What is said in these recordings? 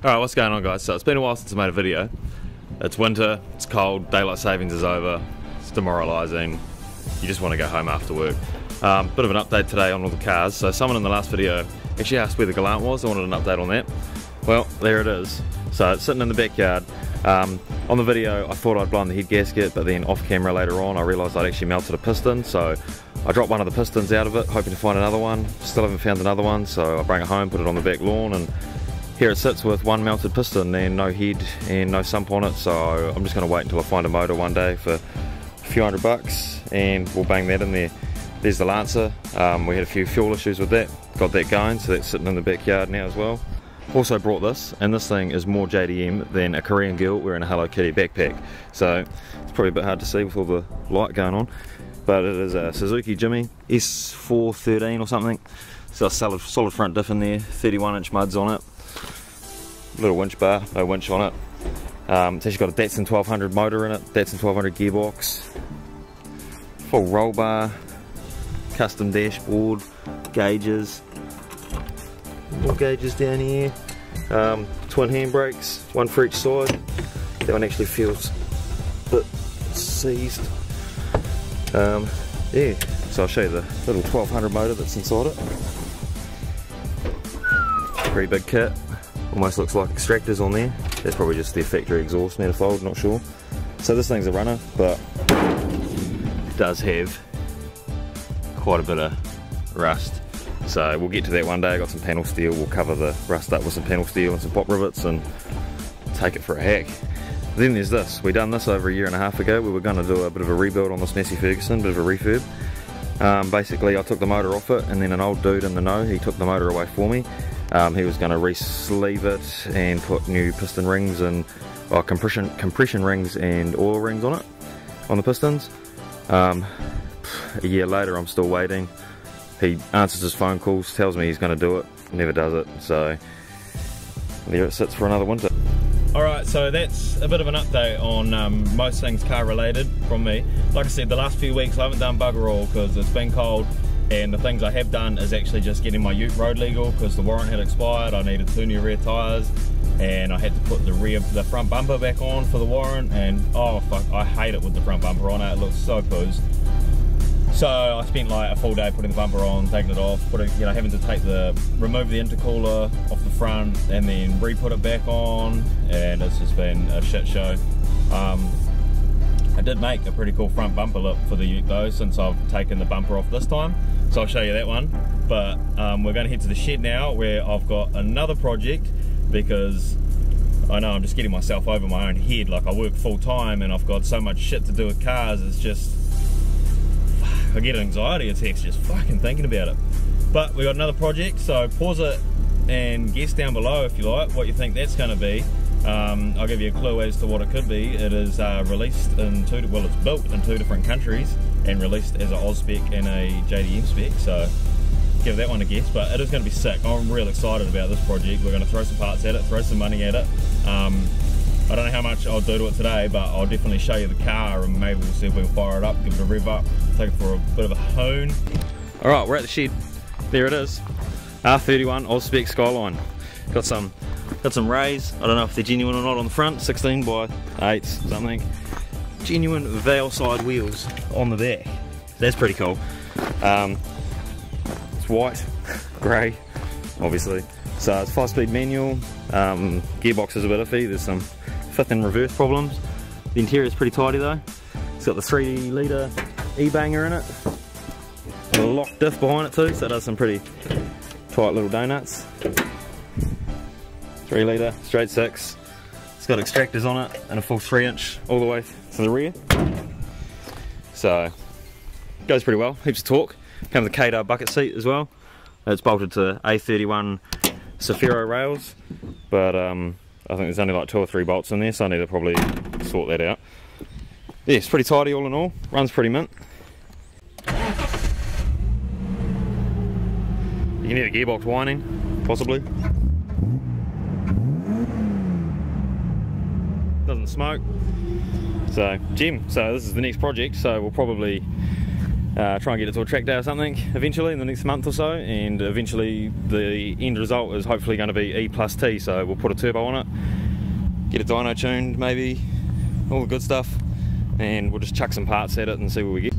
Alright, what's going on, guys? So it's been a while since I made a video. It's winter, it's cold, daylight savings is over, it's demoralising, you just want to go home after work. Bit of an update today on all the cars. So someone in the last video actually asked where the Galant was. I wanted an update on that. Well, there it is. So it's sitting in the backyard. On the video I thought I'd blown the head gasket, but then off camera later on I realised I'd actually melted a piston, so I dropped one of the pistons out of it, hoping to find another one. Still haven't found another one, so I bring it home, put it on the back lawn, and here it sits with one melted piston and no head and no sump on it. So I'm just going to wait until I find a motor one day for a few $100 and we'll bang that in there. There's the Lancer. We had a few fuel issues with that, got that going, so that's sitting in the backyard now as well. Also brought this, and this thing is more JDM than a Korean girl wearing a Hello Kitty backpack, so it's probably a bit hard to see with all the light going on, but it is a Suzuki Jimmy S413 or something. It's got a solid front diff in there, 31-inch muds on it, little winch bar, no winch on it. It's actually got a Datsun 1200 motor in it, Datsun 1200 gearbox, full roll bar, custom dashboard, gauges, more gauges down here, twin handbrakes, one for each side. That one actually feels a bit seized. Yeah, so I'll show you the little 1200 motor that's inside it. Pretty big kit, almost looks like extractors on there. That's probably just their factory exhaust manifold, not sure. So this thing's a runner, but it does have quite a bit of rust. So we'll get to that one day. I got some panel steel, we'll cover the rust up with some panel steel and some pop rivets and take it for a hack. Then there's this. We done this over a year and a half ago. We were going to do a bit of a rebuild on this Massey Ferguson, bit of a refurb. Basically I took the motor off it, and then an old dude in the know, he took the motor away for me. He was going to re-sleeve it and put new piston rings and compression rings and oil rings on it, on the pistons. A year later I'm still waiting. He answers his phone calls, tells me he's going to do it, never does it, so there it sits for another winter. Alright, so that's a bit of an update on most things car related from me. Like I said, the last few weeks I haven't done bugger all because it's been cold, and the things I have done is actually just getting my ute road legal because the warrant had expired. I needed 2 new rear tyres, and I had to put the front bumper back on for the warrant, and oh fuck, I hate it with the front bumper on it. It looks so poos. So I spent like a full day putting the bumper on, taking it off, having to remove the intercooler off the front and then re-put it back on, and it's just been a shit show. I did make a pretty cool front bumper look for the ute though, since I've taken the bumper off this time, so I'll show you that one. But we're going to head to the shed now, where I've got another project, because I know I'm just getting myself over my own head. Like, I work full time and I've got so much shit to do with cars, it's just, I get anxiety attacks just fucking thinking about it. But we got another project, so pause it and guess down below if you like what you think that's going to be. I'll give you a clue as to what it could be. It is released in it's built in 2 different countries and released as an Oz spec and a JDM spec, so give that one a guess. But it is going to be sick. I'm real excited about this project. We're going to throw some parts at it, throw some money at it. I don't know how much I'll do to it today, but I'll definitely show you the car, and maybe we'll see if we can fire it up, give it a rev up, take it for a bit of a hoon. Alright, we're at the shed. There it is. R31 Oz spec Skyline. Got some rays. I don't know if they're genuine or not on the front. 16 by 8 something. Genuine Vale side wheels on the back. That's pretty cool. It's white, grey, obviously. So it's 5-speed manual. Gearbox is a bit iffy. There's some fifth and reverse problems. The interior is pretty tidy though. It's got the 3 litre E-banger in it. A lock diff behind it too, so it does some pretty tight little donuts. 3 litre, straight 6. It's got extractors on it and a full 3-inch all the way to the rear. So, goes pretty well, heaps of torque. Comes with a K-Dub bucket seat as well. It's bolted to A31 Saphiro rails, but I think there's only like 2 or 3 bolts in there, so I need to probably sort that out. Yeah, it's pretty tidy all in all, runs pretty mint. You can hear the gearbox whining, possibly. Doesn't smoke. So, gem. So this is the next project, so we'll probably try and get it to a track day or something eventually in the next month or so, and eventually the end result is hopefully going to be E plus T, so we'll put a turbo on it, get a dyno tuned maybe, all the good stuff, and we'll just chuck some parts at it and see what we get.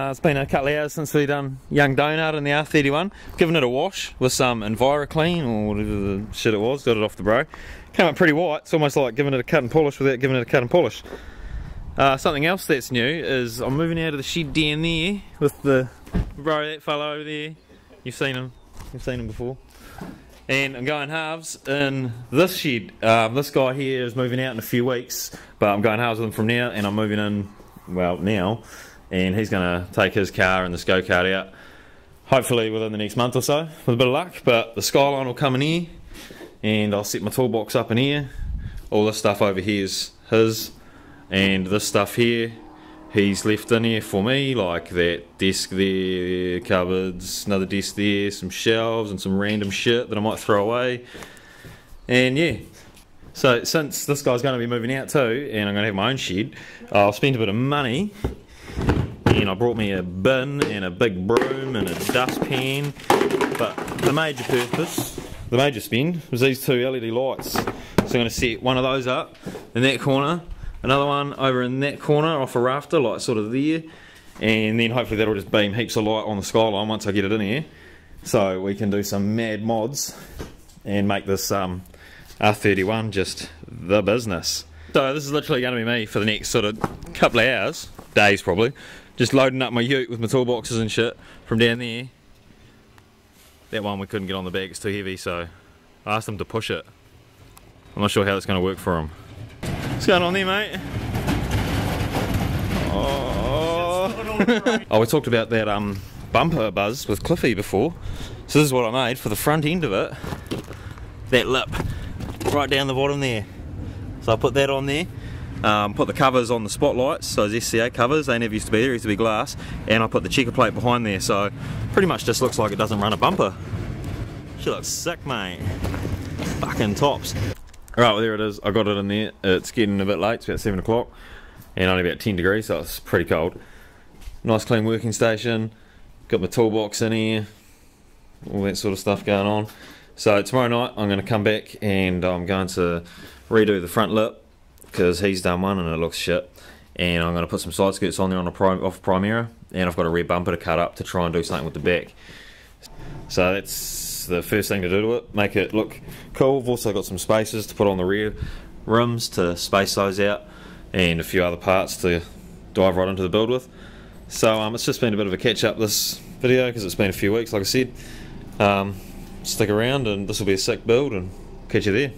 It's been a couple of hours since we done Young Donut in the R31. Given it a wash with some EnviroClean or whatever the shit it was, got it off the bro. Came up pretty white. It's almost like giving it a cut and polish without giving it a cut and polish. Something else that's new is I'm moving out of the shed down there with the bro, that fellow over there. You've seen him before. And I'm going halves in this shed. This guy here is moving out in a few weeks, but I'm going halves with him from now, and I'm moving in, well, now. And he's going to take his car and this go-kart out hopefully within the next month or so with a bit of luck. But the Skyline will come in here, and I'll set my toolbox up in here. All this stuff over here is his, and this stuff here he's left in here for me, like that desk there, cupboards, another desk there, some shelves and some random shit that I might throw away. And yeah, so since this guy's going to be moving out too, and I'm going to have my own shed, I'll spend a bit of money. And I brought me a bin and a big broom and a dustpan, but the major purpose, the major spend, was these two LED lights. So I'm going to set one of those up in that corner, another one over in that corner off a rafter, like sort of there, and then hopefully that'll just beam heaps of light on the Skyline once I get it in here, so we can do some mad mods and make this R31 just the business. So this is literally going to be me for the next sort of couple of hours, days probably, just loading up my ute with my toolboxes and shit from down there. That one we couldn't get on the back, it's too heavy, so I asked him to push it. I'm not sure how it's going to work for him. What's going on there, mate? Oh, we talked about that bumper buzz with Cliffy before, so this is what I made for the front end of it. That lip right down the bottom there. So I put that on there. Put the covers on the spotlights, those SCA covers, they never used to be there, used to be glass, and I put the checker plate behind there, so pretty much just looks like it doesn't run a bumper. She looks sick, mate. Fucking tops. Alright, well there it is, I got it in there. It's getting a bit late, it's about 7 o'clock, and only about 10 degrees, so it's pretty cold. Nice clean working station, got my toolbox in here, all that sort of stuff going on. So tomorrow night I'm going to come back and I'm going to redo the front lip, because he's done one and it looks shit, and I'm going to put some side skirts on there on off Primera, and I've got a rear bumper to cut up to try and do something with the back. So that's the first thing to do to it, make it look cool. I've also got some spacers to put on the rear rims to space those out, and a few other parts to dive right into the build with. So it's just been a bit of a catch up this video because it's been a few weeks, like I said. Stick around and this will be a sick build, and catch you there.